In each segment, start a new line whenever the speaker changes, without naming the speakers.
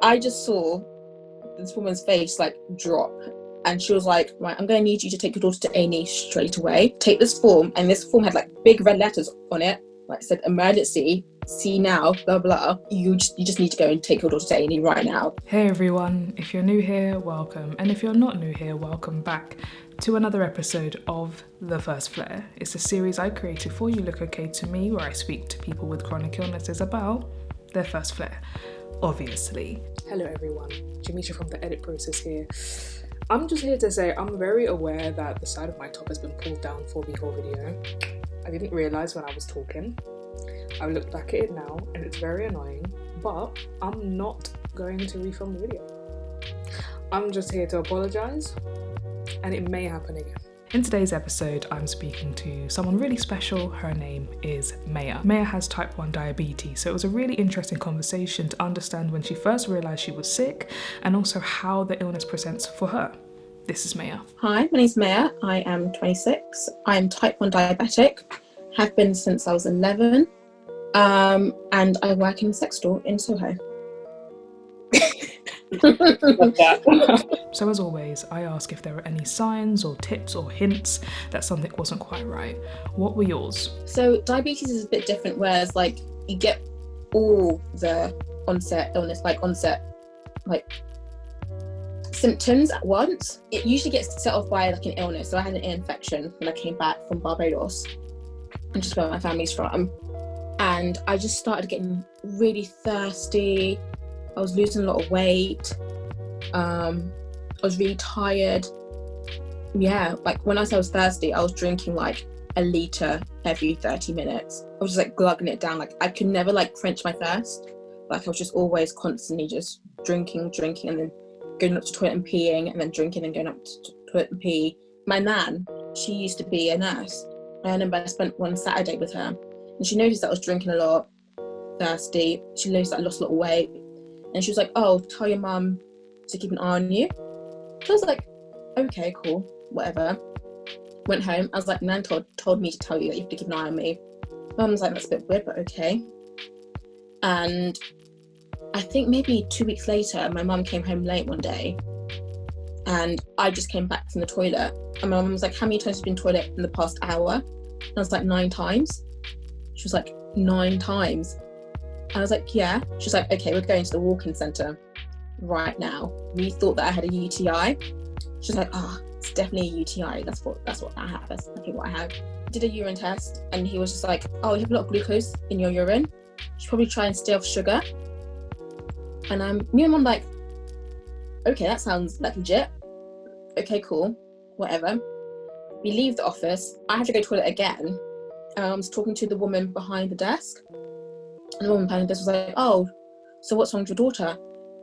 I just saw this woman's face like drop, and she was like, right, I'm going to need you to take your daughter to A&E straight away. Take this form, and this form had like big red letters on it, like it said emergency, see now, blah blah. You just need to go and take your daughter to A&E right now.
Hey everyone, if you're new here, welcome, and if you're not new here, welcome back to another episode of The First Flare. It's a series I created for You Look Okay to Me, where I speak to people with chronic illnesses about their first flare, obviously. Hello everyone, Jameisha from the edit process here. I'm just here to say I'm very aware that the side of my top has been pulled down for the whole video. I didn't realise when I was talking. I looked back at it now and it's very annoying, but I'm not going to refilm the video. I'm just here to apologise, and it may happen again. In today's episode, I'm speaking to someone really special. Her name is Maya. Maya has type 1 diabetes, so it was a really interesting conversation to understand when she first realised she was sick and also how the illness presents for her. This is Maya.
Hi, my name's Maya. I am 26. I am type 1 diabetic, have been since I was 11, and I work in a sex store in Soho.
So as always, I ask if there are any signs or tips or hints that something wasn't quite right. What were yours?
So diabetes is a bit different, whereas like you get all the onset symptoms at once. It usually gets set off by like an illness. So I had an ear infection when I came back from Barbados, which is where my family's from, and I just started getting really thirsty. I was losing a lot of weight. I was really tired. Yeah, like when I say I was thirsty, I was drinking like a litre every 30 minutes. I was just like glugging it down. Like I could never like quench my thirst. Like I was just always constantly just drinking and then going up to the toilet and peeing, and then drinking and going up to the toilet and pee. My nan, she used to be a nurse. I remember I spent one Saturday with her, and she noticed that I was drinking a lot, thirsty. She noticed that I lost a lot of weight. And she was like, oh, tell your mum to keep an eye on you. So I was like, okay, cool, whatever. Went home. I was like, Nan told me to tell you that you have to keep an eye on me. Mum was like, that's a bit weird, but okay. And I think maybe 2 weeks later, my mum came home late one day, and I just came back from the toilet. And my mum was like, how many times have you been to the toilet in the past hour? And I was like, 9 times. She was like, 9 times. I was like, yeah. She's like, okay, we're going to the walk-in centre right now. We thought that I had a UTI. She's like, it's definitely a UTI. That's what I have. That's definitely what I have. Did a urine test, and he was just like, oh, you have a lot of glucose in your urine. You should probably try and stay off sugar. And me and Mum like, okay, that sounds like legit. Okay, cool, whatever. We leave the office. I have to go to the toilet again. I was talking to the woman behind the desk. And the woman behind the desk was like, oh, so what's wrong with your daughter?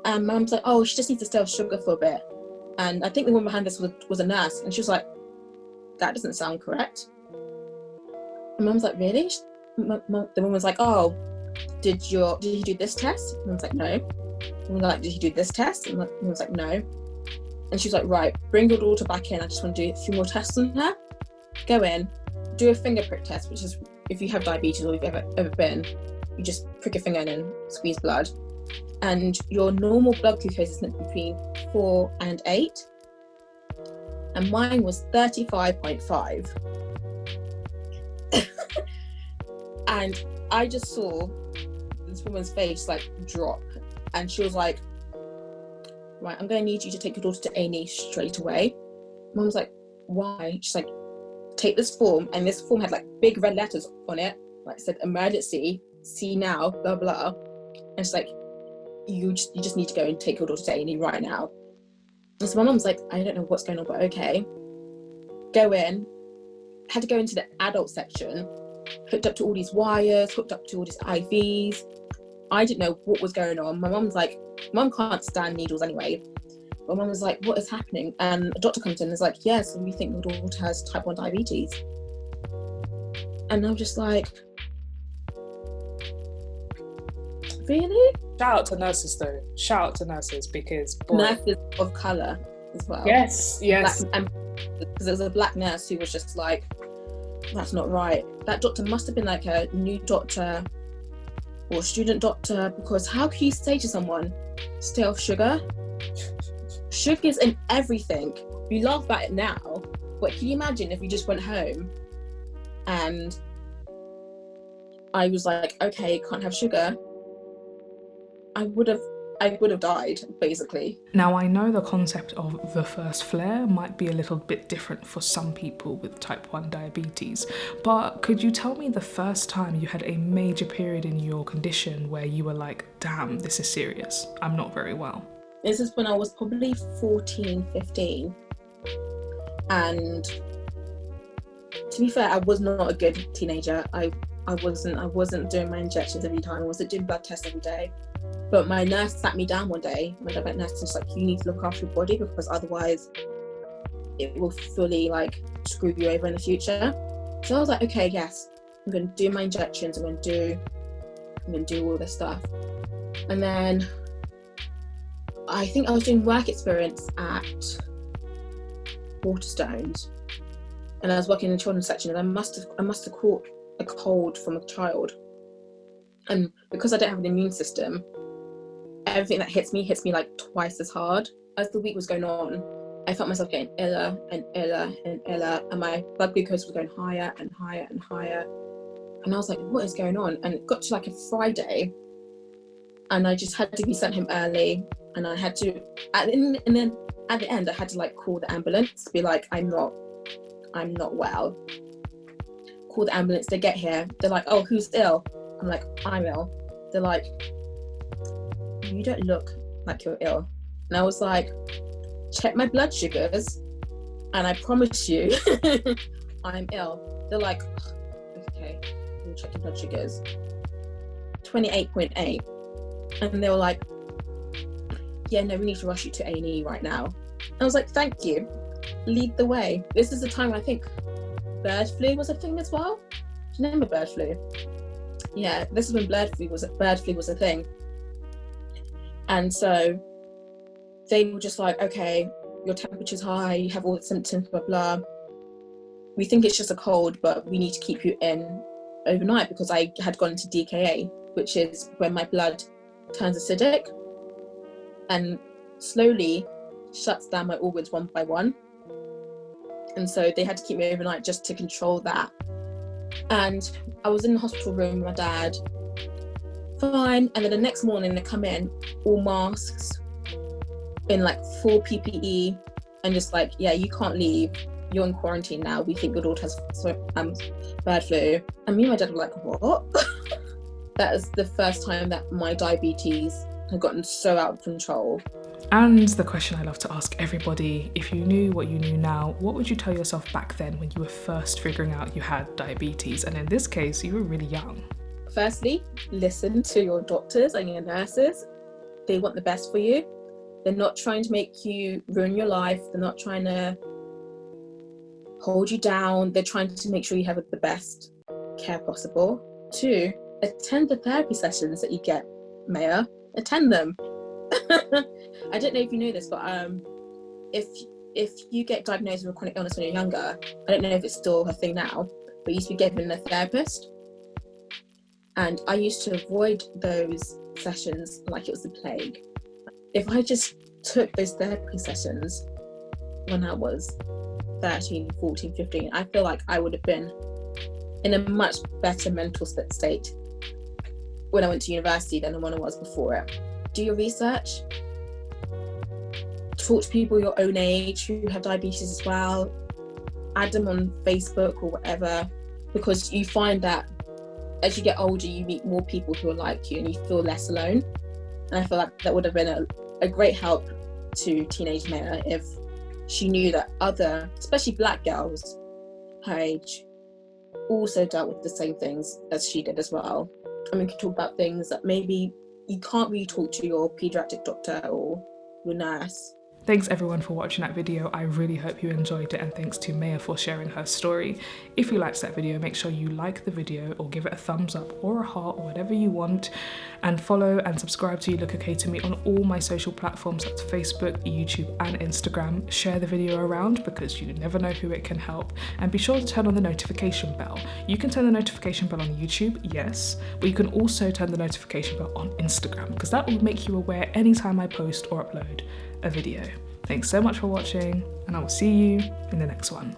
And my mum's like, oh, she just needs to stay off sugar for a bit. And I think the woman behind this was a nurse. And she was like, that doesn't sound correct. And Mum's like, really? The woman was like, oh, did you do this test? And I was like, no. And we're like, did you do this test? And I was like, no. And she was like, right, bring your daughter back in. I just want to do a few more tests on her. Go in, do a finger prick test, which is if you have diabetes or if you've ever been, you just prick your finger in and squeeze blood. And your normal blood glucose is between 4 and 8. And mine was 35.5. And I just saw this woman's face like drop, and she was like, right, I'm going to need you to take your daughter to A&E straight away. Mum was like, why? She's like, take this form, and this form had like big red letters on it, like it said emergency, see now, blah blah. And she's like, you just need to go and take your daughter to A&E right now. And so my mum's like, I don't know what's going on, but okay. Go in, had to go into the adult section, hooked up to all these wires, hooked up to all these IVs. I didn't know what was going on. My mum's like, Mum can't stand needles anyway. My mum was like, what is happening? And a doctor comes in and is like, yes, we think your daughter has type 1 diabetes. And I'm just like, really?
Shout out to nurses though. Shout out to nurses, because
nurses of colour as well.
Yes.
Because there was a black nurse who was just like, that's not right. That doctor must have been like a new doctor or student doctor, because how can you say to someone, stay off sugar. Sugar's in everything. We laugh about it now, but can you imagine if we just went home and I was like, okay, can't have sugar? I would have died, basically.
Now, I know the concept of the first flare might be a little bit different for some people with type 1 diabetes, but could you tell me the first time you had a major period in your condition where you were like, damn, this is serious, I'm not very well?
This is when I was probably 14, 15. And to be fair, I was not a good teenager. I wasn't doing my injections every time. I wasn't doing blood tests every day. But my nurse sat me down one day. My diabetic nurse was like, you need to look after your body because otherwise it will fully like screw you over in the future. So I was like, okay, yes, I'm going to do my injections. I'm going to do all this stuff. And then I think I was doing work experience at Waterstones, and I was working in the children's section, and I must have caught a cold from a child. And because I don't have an immune system, everything that hits me like twice as hard. As the week was going on, I felt myself getting iller and iller and iller, and my blood glucose was going higher and higher and higher. And I was like, what is going on? And it got to like a Friday, and I just had to be sent home early, and I had to, and then at the end, I had to like call the ambulance, be like, I'm not well. Call the ambulance, they get here, they're like, oh, who's ill? I'm like, I'm ill. They're like, you don't look like you're ill. And I was like, check my blood sugars, and I promise you, I'm ill. They're like, okay, we'll check your blood sugars. 28.8. And they were like, yeah, no, we need to rush you to A&E right now. And I was like, thank you, lead the way. This is the time I think bird flu was a thing as well. Do you remember bird flu? Yeah, this is when bird flu was a thing. And so they were just like, okay, your temperature's high, you have all the symptoms, blah, blah. We think it's just a cold, but we need to keep you in overnight, because I had gone into DKA, which is when my blood turns acidic and slowly shuts down my organs one by one. And so they had to keep me overnight just to control that. And I was in the hospital room with my dad, fine. And then the next morning they come in, all masks, in like full PPE, and just like, yeah, you can't leave. You're in quarantine now. We think your daughter has bird flu. And me and my dad were like, what? That was the first time that my diabetes had gotten so out of control.
And the question I love to ask everybody, if you knew what you knew now, what would you tell yourself back then when you were first figuring out you had diabetes? And in this case, you were really young.
Firstly, listen to your doctors and your nurses. They want the best for you. They're not trying to make you ruin your life. They're not trying to hold you down. They're trying to make sure you have the best care possible. 2, attend the therapy sessions that you get, Maya. Attend them. I don't know if you know this, but if you get diagnosed with a chronic illness when you're younger, I don't know if it's still a thing now, but you used to be given a therapist. And I used to avoid those sessions like it was the plague. If I just took those therapy sessions when I was 13, 14, 15, I feel like I would have been in a much better mental state when I went to university than when I was before it. Do your research. Talk to people your own age who have diabetes as well. Add them on Facebook or whatever, because you find that as you get older, you meet more people who are like you and you feel less alone. And I feel like that would have been a great help to teenage Maya if she knew that other, especially black girls her age, also dealt with the same things as she did as well. And we could talk about things that maybe you can't really talk to your pediatric doctor or your nurse.
Thanks everyone for watching that video. I really hope you enjoyed it, and thanks to Maya for sharing her story. If you liked that video, make sure you like the video or give it a thumbs up or a heart or whatever you want, and follow and subscribe to You Look Okay to Me on all my social platforms. That's Facebook, YouTube and Instagram. Share the video around because you never know who it can help, and be sure to turn on the notification bell. You can turn the notification bell on YouTube, yes, but you can also turn the notification bell on Instagram because that will make you aware anytime I post or upload a video. Thanks so much for watching, and I will see you in the next one.